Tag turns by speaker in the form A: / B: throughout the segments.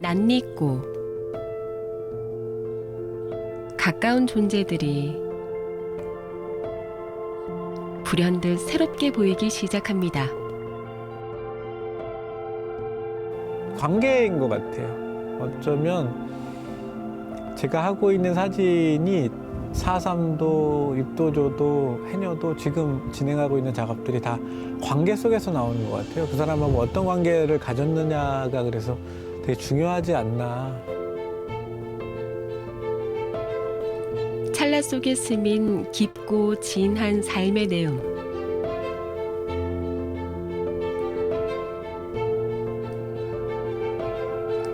A: 낯익고 가까운 존재들이 불현듯 새롭게 보이기 시작합니다.
B: 관계인 것 같아요. 어쩌면 제가 하고 있는 사진이 4.3도, 입도조도, 해녀도 지금 진행하고 있는 작업들이 다 관계 속에서 나오는 것 같아요. 그 사람하고 어떤 관계를 가졌느냐가 그래서 되게 중요하지 않나.
A: 찰나 속에 스민 깊고 진한 삶의 내용.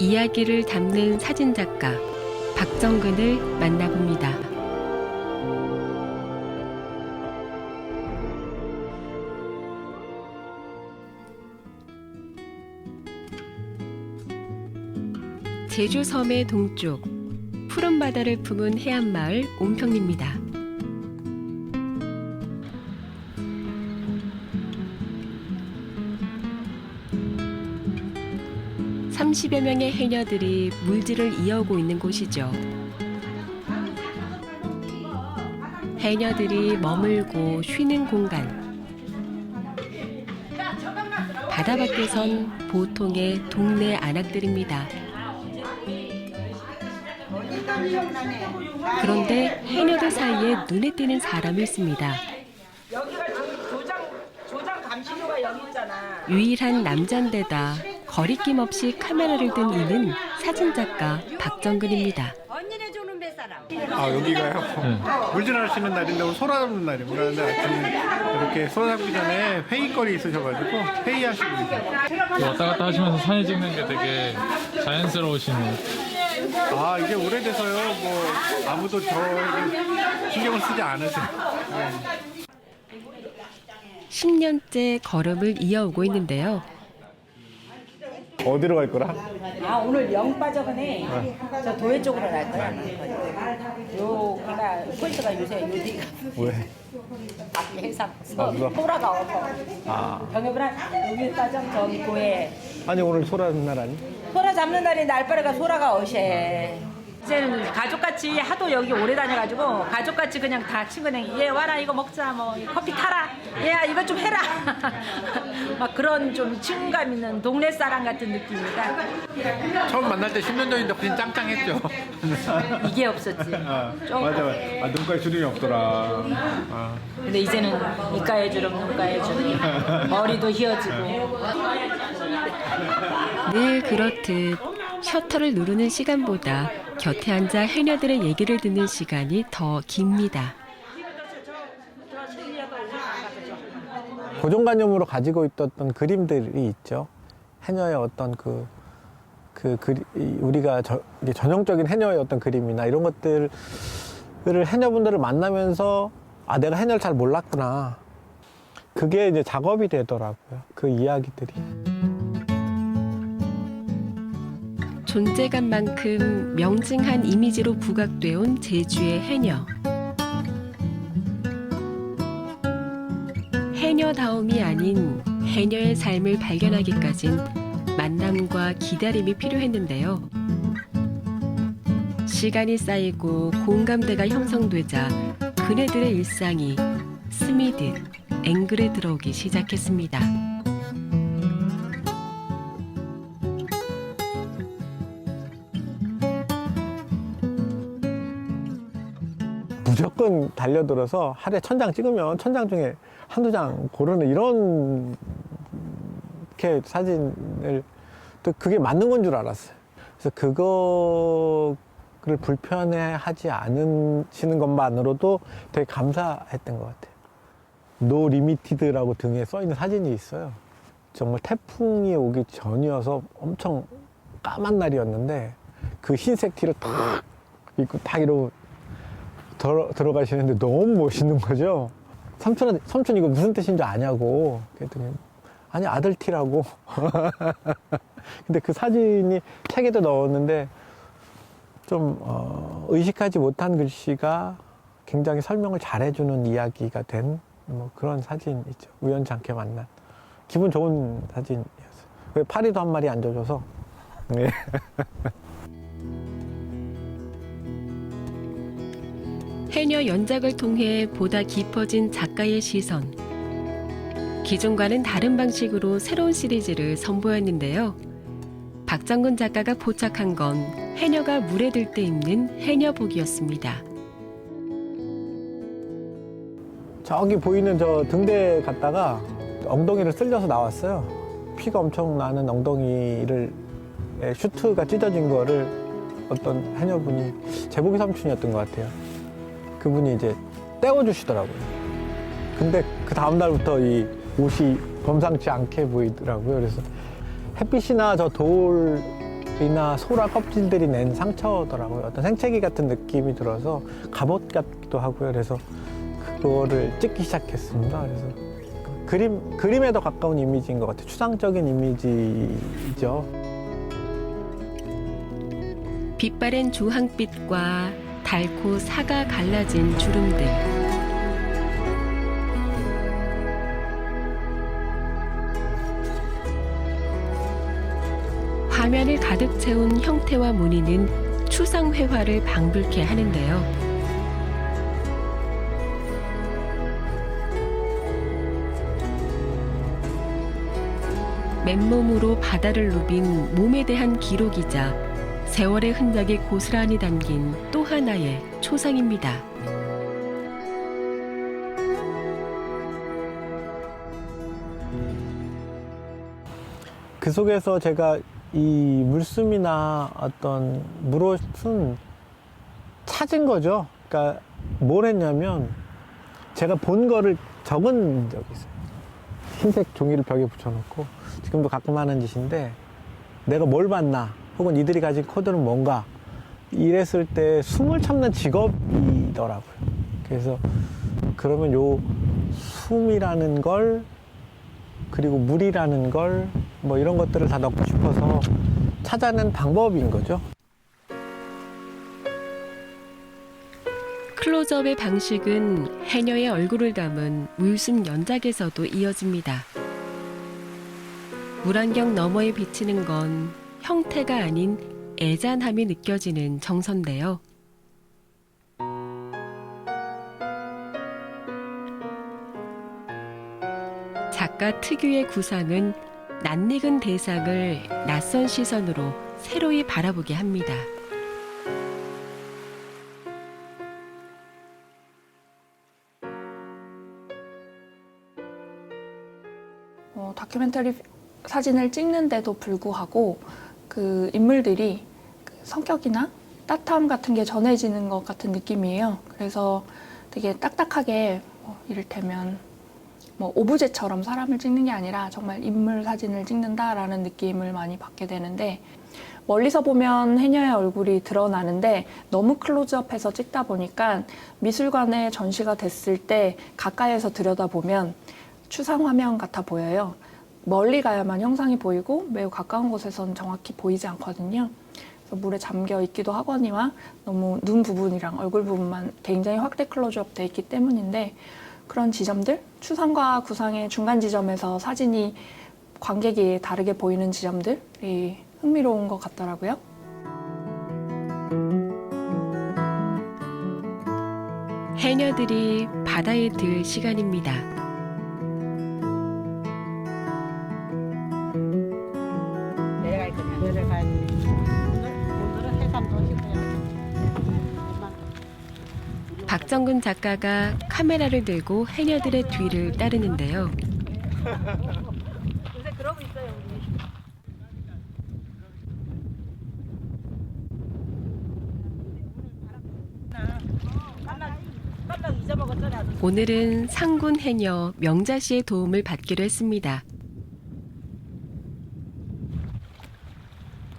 A: 이야기를 담는 사진작가 박정근을 만나봅니다. 제주 섬의 동쪽 푸른 바다를 품은 해안마을 온평리입니다. 30여 명의 해녀들이 물질을 이어오고 있는 곳이죠. 해녀들이 머물고 쉬는 공간. 바다 밖에선 보통의 동네 안악들입니다. 그런데 해녀들 사이에 눈에 띄는 사람이 있습니다.
C: 여기가 조장 감시료가 여기 있잖아.
A: 유일한 남잔데다 거리낌 없이 카메라를 든 이는 사진작가 박정근입니다.
C: 언니네 주는 뱃사람.
D: 아 여기가요? 물질할 수 있는 날인데 오늘 소라 잡는 날입니다. 근데 아침에 이렇게 소라 잡기 전에 회의거리 있으셔가지고 회의하시고 계세요.
E: 왔다 갔다 하시면서 사진 찍는 게 되게 자연스러우시네요.
D: 아 이제 오래돼서요. 뭐 아무도 저에게 신경을 쓰지 않으세요.
A: 10년째 걸음을 이어오고 있는데요.
D: 어디로 갈 거라?
C: 아 오늘 영 빠져가네. 저 도회 쪽으로 갈 거야. 요 그러니까 포인트가 요새 요디가
D: 왜?
C: 밖에 해상
D: 아, 누가?
C: 소라가 와서
D: 아
C: 경협이랑 여기 따정 저기 도회
B: 아니 오늘 소라 날 아니?
C: 소라 잡는 날인데 알바리가 소라가 어시해. 이제는 가족같이 하도 여기 오래 다녀가지고 가족같이 그냥 다 친구네 얘 와라 이거 먹자 뭐 커피 타라 얘야 이거 좀 해라 막 그런 좀 친근감 있는 동네 사람 같은 느낌이다.
D: 처음 만날 때 10년 전인데 훨씬 짱짱했죠.
C: 이게 없었지.
D: 아,
C: 좀.
D: 맞아. 아 눈가에 주름이 없더라. 아.
C: 근데 이제는 이가에 주름 눈가에 주름 머리도 휘어지고.
A: 늘 그렇듯 셔터를 누르는 시간보다 곁에 앉아 해녀들의 얘기를 듣는 시간이 더 깁니다.
B: 고정관념으로 가지고 있었던 그림들이 있죠. 해녀의 어떤 우리가 이게 전형적인 해녀의 어떤 그림이나 이런 것들을 해녀분들을 만나면서 아 내가 해녀를 잘 몰랐구나. 그게 이제 작업이 되더라고요. 그 이야기들이.
A: 존재감만큼 명징한 이미지로 부각돼 온 제주의 해녀. 해녀다움이 아닌 해녀의 삶을 발견하기까진 만남과 기다림이 필요했는데요. 시간이 쌓이고 공감대가 형성되자 그네들의 일상이 스미듯 앵글에 들어오기 시작했습니다.
B: 무조건 달려들어서 하루에 1000장 찍으면 1000장 중에 한두 장 고르는 이런 이렇게 사진을 또 그게 맞는 건 줄 알았어요. 그래서 그거를 불편해하지 않으시는 것만으로도 되게 감사했던 것 같아요. 노 리미티드라고 등에 써 있는 사진이 있어요. 정말 태풍이 오기 전이어서 엄청 까만 날이었는데 그 흰색 티를 탁 입고 딱 이러고 들어가시는데 너무 멋있는 거죠. 삼촌 이거 무슨 뜻인 줄 아냐고. 그랬더니 아니 아들 티라고. 근데 그 사진이 책에도 넣었는데 좀 의식하지 못한 글씨가 굉장히 설명을 잘해주는 이야기가 된 뭐 그런 사진이죠. 우연찮게 만난 기분 좋은 사진이었어요. 왜 파리도 한 마리 앉아줘서 네.
A: 해녀 연작을 통해 보다 깊어진 작가의 시선. 기존과는 다른 방식으로 새로운 시리즈를 선보였는데요. 박정근 작가가 포착한 건 해녀가 물에 들 때 입는 해녀복이었습니다.
B: 저기 보이는 저 등대 갔다가 엉덩이를 쓸려서 나왔어요. 피가 엄청 나는 엉덩이를 슈트가 찢어진 거를 어떤 해녀분이 제복이 삼촌이었던 것 같아요. 그분이 이제 떼어주시더라고요. 근데 그 다음 날부터 이 옷이 범상치 않게 보이더라고요. 그래서 햇빛이나 저 돌이나 소라 껍질들이 낸 상처더라고요. 어떤 생채기 같은 느낌이 들어서 갑옷 같기도 하고요. 그래서 그거를 찍기 시작했습니다. 그래서 그림에 더 가까운 이미지인 것 같아요. 추상적인 이미지죠.
A: 빛바랜 주황빛과 달고 사가 갈라진 주름들. 화면을 가득 채운 형태와 무늬는 추상회화를 방불케 하는데요. 맨몸으로 바다를 누빈 몸에 대한 기록이자 세월의 흔적이 고스란히 담긴 또 하나의 초상입니다.
B: 그 속에서 제가 이 물숨이나 어떤 물옷은 찾은 거죠. 그러니까 뭘 했냐면 제가 본 거를 적은 적이 있어요. 흰색 종이를 벽에 붙여놓고 지금도 가끔 하는 짓인데 내가 뭘 봤나 혹은 이들이 가진 코드는 뭔가 이랬을 때 숨을 참는 직업이더라고요. 그래서 그러면 요 숨이라는 걸 그리고 물이라는 걸 뭐 이런 것들을 다 넣고 싶어서 찾아낸 방법인 거죠.
A: 클로즈업의 방식은 해녀의 얼굴을 담은 물숨 연작에서도 이어집니다. 물안경 너머에 비치는 건 형태가 아닌 애잔함이 느껴지는 정서인데요. 작가 특유의 구상은 낯익은 대상을 낯선 시선으로 새로이 바라보게 합니다.
F: 다큐멘터리 사진을 찍는데도 불구하고 그 인물들이 그 성격이나 따뜻함 같은 게 전해지는 것 같은 느낌이에요. 그래서 되게 딱딱하게 이를테면 오브제처럼 사람을 찍는 게 아니라 정말 인물 사진을 찍는다라는 느낌을 많이 받게 되는데 멀리서 보면 해녀의 얼굴이 드러나는데 너무 클로즈업해서 찍다 보니까 미술관에 전시가 됐을 때 가까이에서 들여다보면 추상 화면 같아 보여요. 멀리 가야만 형상이 보이고 매우 가까운 곳에서는 정확히 보이지 않거든요. 그래서 물에 잠겨 있기도 하거니와 너무 눈 부분이랑 얼굴 부분만 굉장히 확대 클로즈업 돼 있기 때문인데 그런 지점들, 추상과 구상의 중간 지점에서 사진이 관객이 다르게 보이는 지점들이 흥미로운 것 같더라고요.
A: 해녀들이 바다에 들 시간입니다.
C: 내려갈 거냐?
G: 내려가야지. 오늘은 해삼 도시고요.
A: 박정근 작가가 카메라를 들고 해녀들의 뒤를 따르는데요.
C: 요새 그러고 있어요, 우리. 깜빡 잊어먹었잖아.
A: 오늘은 상군 해녀 명자 씨의 도움을 받기로 했습니다.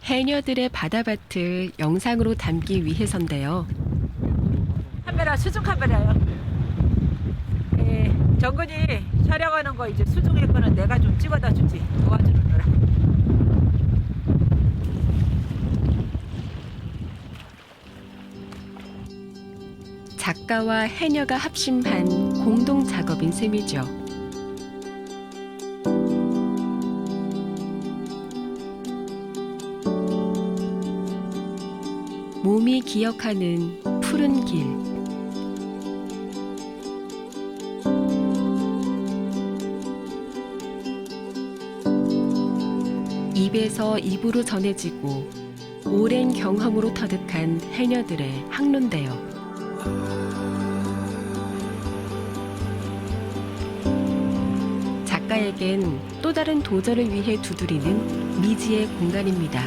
A: 해녀들의 바다밭을 영상으로 담기 위해서인데요.
C: 카메라 수중 카메라요. 정근이 촬영하는 거 이제 수중에 거는 내가 좀 찍어다 주지. 도와주는 거라.
A: 작가와 해녀가 합심한 공동 작업인 셈이죠. 봄이 기억하는 푸른 길. 입에서 입으로 전해지고 오랜 경험으로 터득한 해녀들의 학론대요. 작가에겐 또 다른 도전을 위해 두드리는 미지의 공간입니다.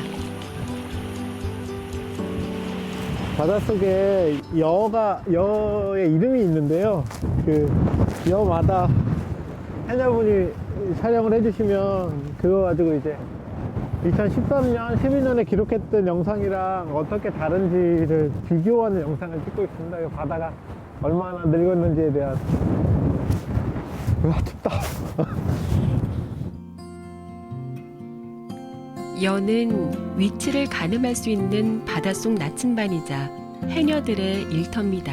B: 바닷속에 여의 이름이 있는데요. 그 여마다 해녀분이 촬영을 해주시면 그거 가지고 이제 2013년, 12년에 기록했던 영상이랑 어떻게 다른지를 비교하는 영상을 찍고 있습니다. 이 바다가 얼마나 늙었는지에 대한. 와, 춥다.
A: 여는 위치를 가늠할 수 있는 바닷속 나침반이자 해녀들의 일터입니다.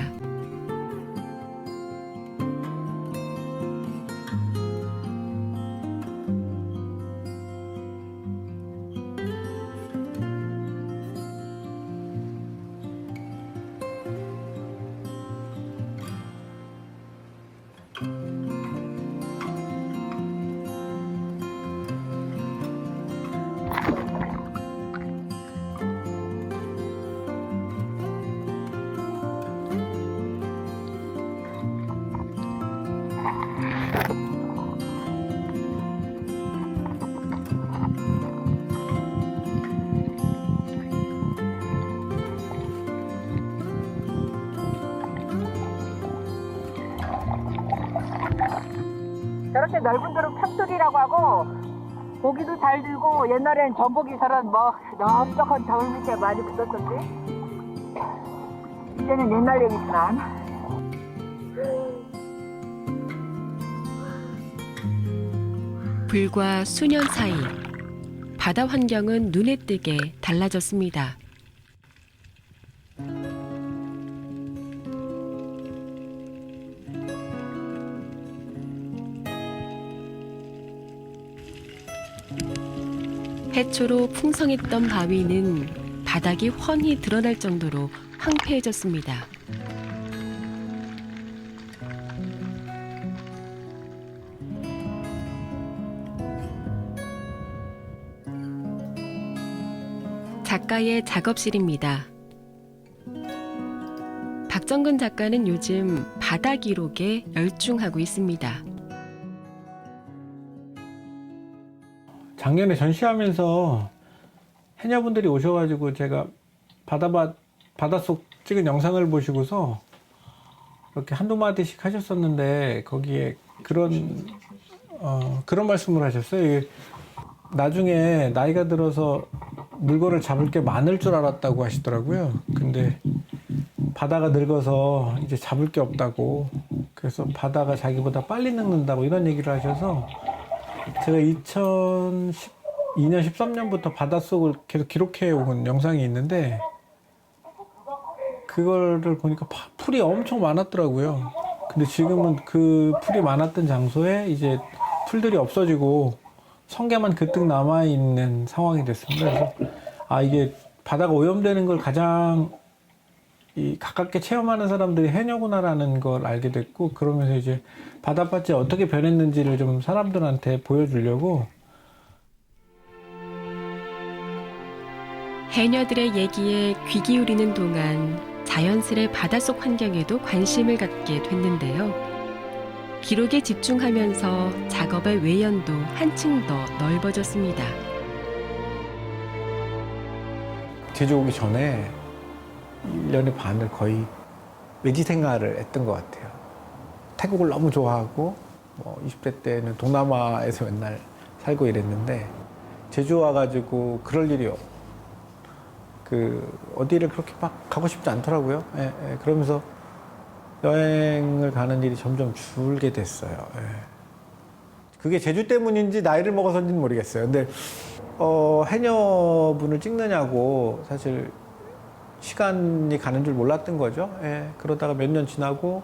C: 저렇게 넓은 데로 탑돌이라고 하고 고기도 잘 들고 옛날엔 전복이처럼 뭐 넓적한 저울 밑에 많이 붙었었지. 이제는 옛날 얘기지만.
A: 불과 수년 사이 바다 환경은 눈에 띄게 달라졌습니다. 해초로 풍성했던 바위는 바닥이 훤히 드러날 정도로 황폐해졌습니다. 작가의 작업실입니다. 박정근 작가는 요즘 바다 기록에 열중하고 있습니다.
B: 작년에 전시하면서 해녀분들이 오셔가지고 제가 바닷속 찍은 영상을 보시고서 이렇게 한두 마디씩 하셨었는데 거기에 그런 말씀을 하셨어요. 이게 나중에 나이가 들어서 물건을 잡을 게 많을 줄 알았다고 하시더라고요. 근데 바다가 늙어서 이제 잡을 게 없다고, 그래서 바다가 자기보다 빨리 늙는다고 이런 얘기를 하셔서 제가 2012년, 13년부터 바닷속을 계속 기록해 온 영상이 있는데 그거를 보니까 풀이 엄청 많았더라고요. 근데 지금은 그 풀이 많았던 장소에 이제 풀들이 없어지고 성게만 그뜩 남아있는 상황이 됐습니다. 그래서 이게 바다가 오염되는 걸 가장 가깝게 체험하는 사람들이 해녀구나라는 걸 알게 됐고, 그러면서 이제 바닷밭이 어떻게 변했는지를 좀 사람들한테 보여주려고.
A: 해녀들의 얘기에 귀 기울이는 동안 자연스레 바닷속 환경에도 관심을 갖게 됐는데요. 기록에 집중하면서 작업의 외연도 한층 더 넓어졌습니다.
B: 제주 오기 전에 1년의 반을 거의 외지 생활을 했던 것 같아요. 태국을 너무 좋아하고 20대 때는 동남아에서 맨날 살고 이랬는데 제주 와가지고 그럴 일이 어디를 그렇게 막 가고 싶지 않더라고요. 그러면서 여행을 가는 일이 점점 줄게 됐어요. 그게 제주 때문인지 나이를 먹어서인지는 모르겠어요. 근데 해녀분을 찍느냐고 사실 시간이 가는 줄 몰랐던 거죠. 그러다가 몇 년 지나고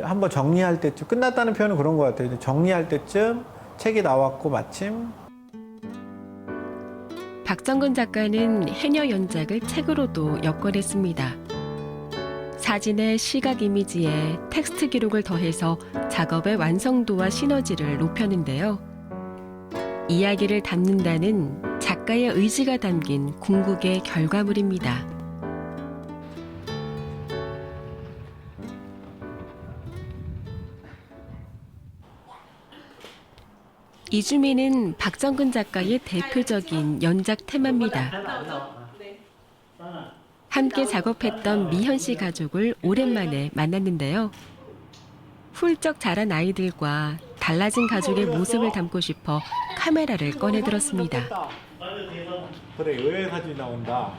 B: 한번 정리할 때쯤, 끝났다는 표현은 그런 것 같아요. 정리할 때쯤 책이 나왔고 마침.
A: 박정근 작가는 해녀 연작을 책으로도 엮어냈습니다. 사진의 시각 이미지에 텍스트 기록을 더해서 작업의 완성도와 시너지를 높였는데요. 이야기를 담는다는 작가의 의지가 담긴 궁극의 결과물입니다. 이주민은 박정근 작가의 대표적인 연작 테마입니다. 함께 작업했던 미현 씨 가족을 오랜만에 만났는데요. 훌쩍 자란 아이들과 달라진 가족의 모습을 담고 싶어 카메라를 꺼내들었습니다.
B: 그래, 의외의 사진이 나온다.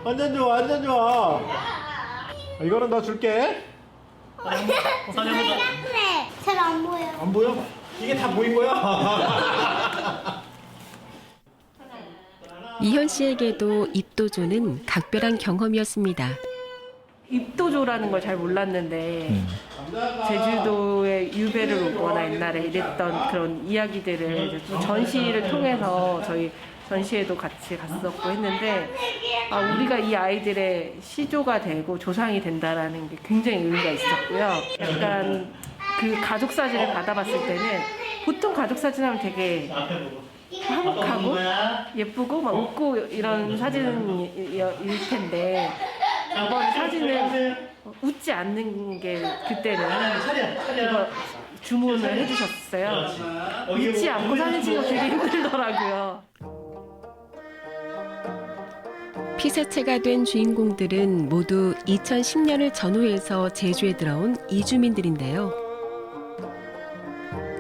B: 완전 좋아, 완전 좋아. 이거는 너 줄게.
H: 잘 안 보여.
B: 안 보여? 이게 다 보인 거야?
A: 미현 씨에게도 입도조는 각별한 경험이었습니다.
I: 입도조라는 걸 잘 몰랐는데 제주도의 유배를 오거나 옛날에 이랬던 그런 이야기들을 이제 또 전시를 통해서 저희 전시회도 같이 갔었고 했는데 우리가 이 아이들의 시조가 되고 조상이 된다라는 게 굉장히 의미가 있었고요. 약간 그 가족 사진을 받아봤을 때는 보통 가족 사진 하면 되게 화목하고 예쁘고 막 웃고 이런 사진일 텐데 이번 사진은 웃지 않는 게 그때는 이거 주문을 해주셨어요. 웃지 않고 사진 찍는 거 되게 힘들더라고요.
A: 피사체가 된 주인공들은 모두 2010년을 전후해서 제주에 들어온 이주민들인데요.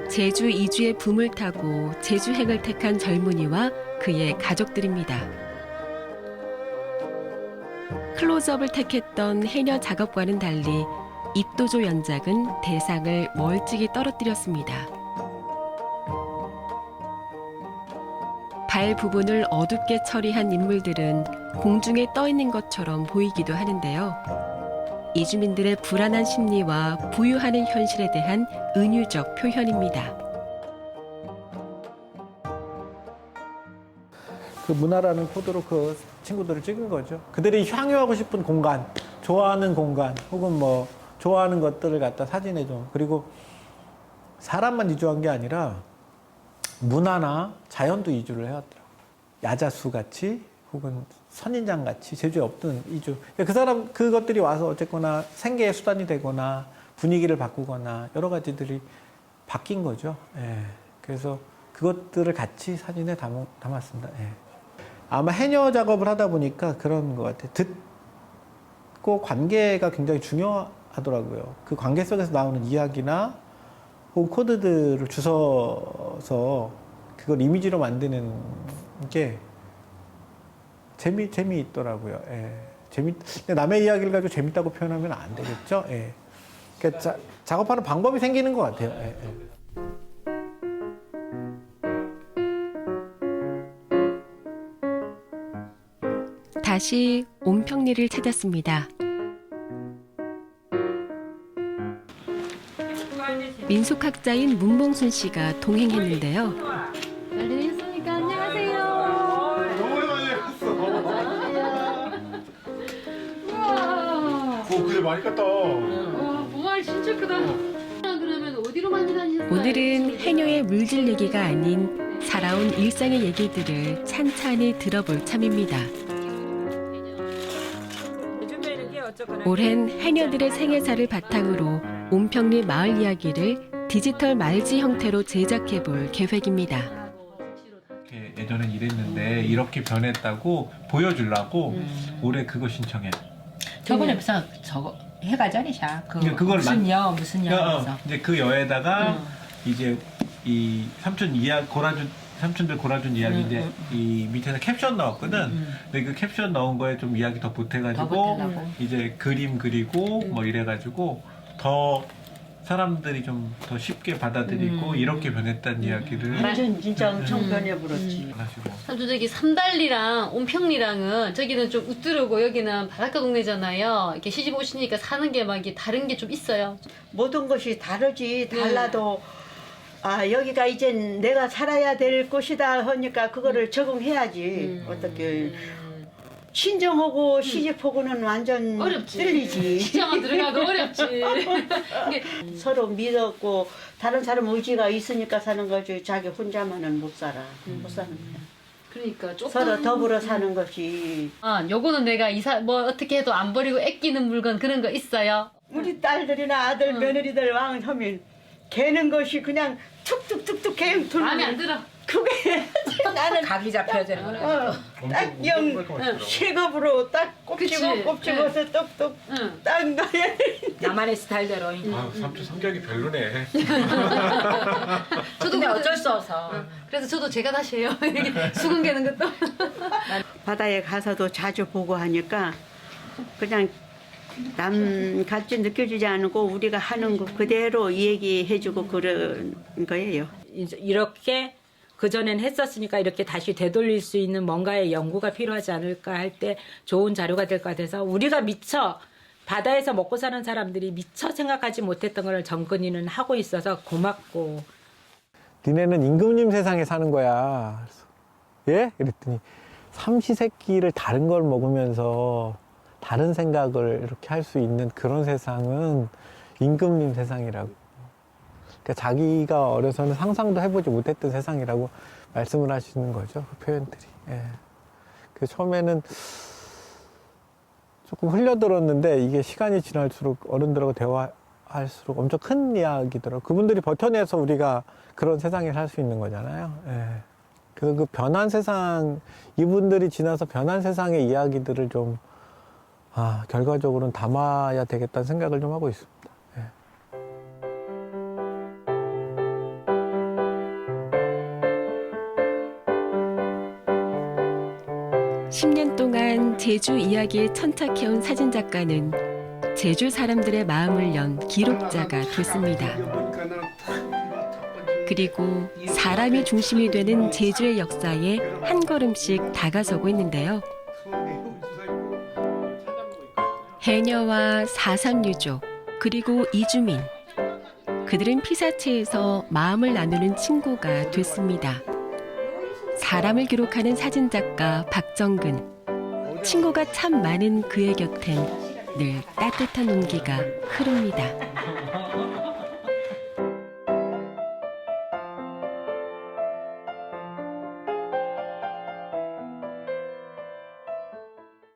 A: 제주 이주의 붐을 타고 제주행을 택한 젊은이와 그의 가족들입니다. 클로즈업을 택했던 해녀 작업과는 달리 입도조 연작은 대상을 멀찍이 떨어뜨렸습니다. 발 부분을 어둡게 처리한 인물들은 공중에 떠 있는 것처럼 보이기도 하는데요. 이주민들의 불안한 심리와 부유하는 현실에 대한 은유적 표현입니다.
B: 그 문화라는 코드로 그 친구들을 찍은 거죠. 그들이 향유하고 싶은 공간, 좋아하는 공간, 혹은 뭐 좋아하는 것들을 갖다 사진에 좀, 그리고 사람만 이주한 게 아니라 문화나 자연도 이주를 해왔더라고요. 야자수 같이 혹은 선인장 같이 제주에 없던 이주. 그 사람 그것들이 와서 어쨌거나 생계의 수단이 되거나 분위기를 바꾸거나 여러 가지들이 바뀐 거죠. 예. 그래서 그것들을 같이 사진에 담았습니다. 예. 아마 해녀 작업을 하다 보니까 그런 것 같아요. 듣고 관계가 굉장히 중요하더라고요. 그 관계 속에서 나오는 이야기나 혹은 코드들을 주워서 그걸 이미지로 만드는 게 재미있더라고요. 예. 근데 남의 이야기를 가지고 재밌다고 표현하면 안 되겠죠. 예. 그러니까 작업하는 방법이 생기는 것 같아요. 예.
A: 다시 온평리를 찾았습니다. 민속학자인 문봉순 씨가 동행했는데요.
H: 열리셨습니까? 안녕하세요.
D: 너무 오랜만에 봤어.
H: 우와.
D: 그래 많이 깠다.
H: 와, 진짜 크다. 그러면 어디로 많이 다니셨어요?
A: 오늘은 해녀의 물질 얘기가 아닌 살아온 일상의 얘기들을 찬찬히 들어볼 참입니다. 올해는 해녀들의 생애사를 바탕으로 온평리 마을 이야기를 디지털 말지 형태로 제작해볼 계획입니다.
J: 예전엔 이랬는데 이렇게 변했다고 보여주려고 올해 그거 신청해.
C: 저번에 무슨 저거 해가 전이샤.
J: 그걸
C: 무슨 여 무슨 여에서
J: 이제 그 여에다가 이제 이 삼촌들 골아준 이야기인데 이 밑에서 캡션 넣었거든. 근데 그 캡션 넣은 거에 좀 이야기 더 보태가지고 이제 그림 그리고 뭐 이래가지고 더 사람들이 좀 더 쉽게 받아들이고 이렇게 변했다는 이야기를
G: 완전 진짜 엄청 변해버렸지.
J: 하시고.
H: 삼촌 저기 삼달리랑 온평리랑은 저기는 좀 우뜨르고 여기는 바닷가 동네잖아요. 이렇게 시집 오시니까 사는 게 막 이게 다른 게 좀 있어요.
G: 모든 것이 다르지. 달라도 아 여기가 이젠 내가 살아야 될 곳이다 하니까 그거를 적응해야지. 어떻게 친정하고 시집하고는 완전
H: 어렵지.
G: 틀리지.
H: 시장만 들어가도 어렵지.
G: 서로 믿었고 다른 사람 의지가 있으니까 사는 거지. 자기 혼자만은 못 살아. 못 사는 거야.
H: 그러니까 조금
G: 서로 더불어 사는 것이.
H: 아, 요거는 내가 뭐 어떻게 해도 안 버리고 아끼는 물건 그런 거 있어요?
G: 우리 딸들이나 아들 며느리들 왕하면 개는 것이 그냥 툭툭툭툭 개는 돌고.
H: 마음에 안 들어.
G: 그게 나는
C: 각이 잡혀야 되는 거네.
G: 딱영 실급으로 딱 꼽치고 꼽치고서 똑똑 딱 넣어야 돼.
C: 나만의 스타일대로.
J: 아, 삼촌 성격이 별로네.
H: 저도
C: 근데 어쩔 수 없어.
H: 그래서 저도 제가 다시 해요. 이렇게 수건 개는 것도.
G: 바다에 가서도 자주 보고 하니까 그냥 남 같이 느껴지지 않고 우리가 하는 거 그대로 얘기해주고 그런 거예요.
C: 이렇게 그전엔 했었으니까 이렇게 다시 되돌릴 수 있는 뭔가의 연구가 필요하지 않을까 할 때 좋은 자료가 될 것 같아서 우리가 미처 바다에서 먹고 사는 사람들이 미처 생각하지 못했던 걸 정근이는 하고 있어서 고맙고.
B: 니네는 임금님 세상에 사는 거야. 그래서 예? 이랬더니 삼시세끼를 다른 걸 먹으면서 다른 생각을 이렇게 할 수 있는 그런 세상은 임금님 세상이라고. 그러니까 자기가 어려서는 상상도 해보지 못했던 세상이라고 말씀을 하시는 거죠. 그 표현들이. 예. 그 처음에는 조금 흘려들었는데 이게 시간이 지날수록 어른들하고 대화할수록 엄청 큰 이야기더라고요. 그분들이 버텨내서 우리가 그런 세상에 살 수 있는 거잖아요. 예. 그래서 그 변한 세상, 이분들이 지나서 변한 세상의 이야기들을 좀 결과적으로는 담아야 되겠다는 생각을 좀 하고 있습니다. 예.
A: (10년) 동안 제주 이야기에 천착해온 사진작가는 제주 사람들의 마음을 연 기록자가 됐습니다. 그리고 사람이 중심이 되는 제주의 역사에 한 걸음씩 다가서고 있는데요. 해녀와 4.3 유족, 그리고 이주민. 그들은 피사체에서 마음을 나누는 친구가 됐습니다. 사람을 기록하는 사진작가 박정근. 친구가 참 많은 그의 곁엔 늘 따뜻한 온기가 흐릅니다.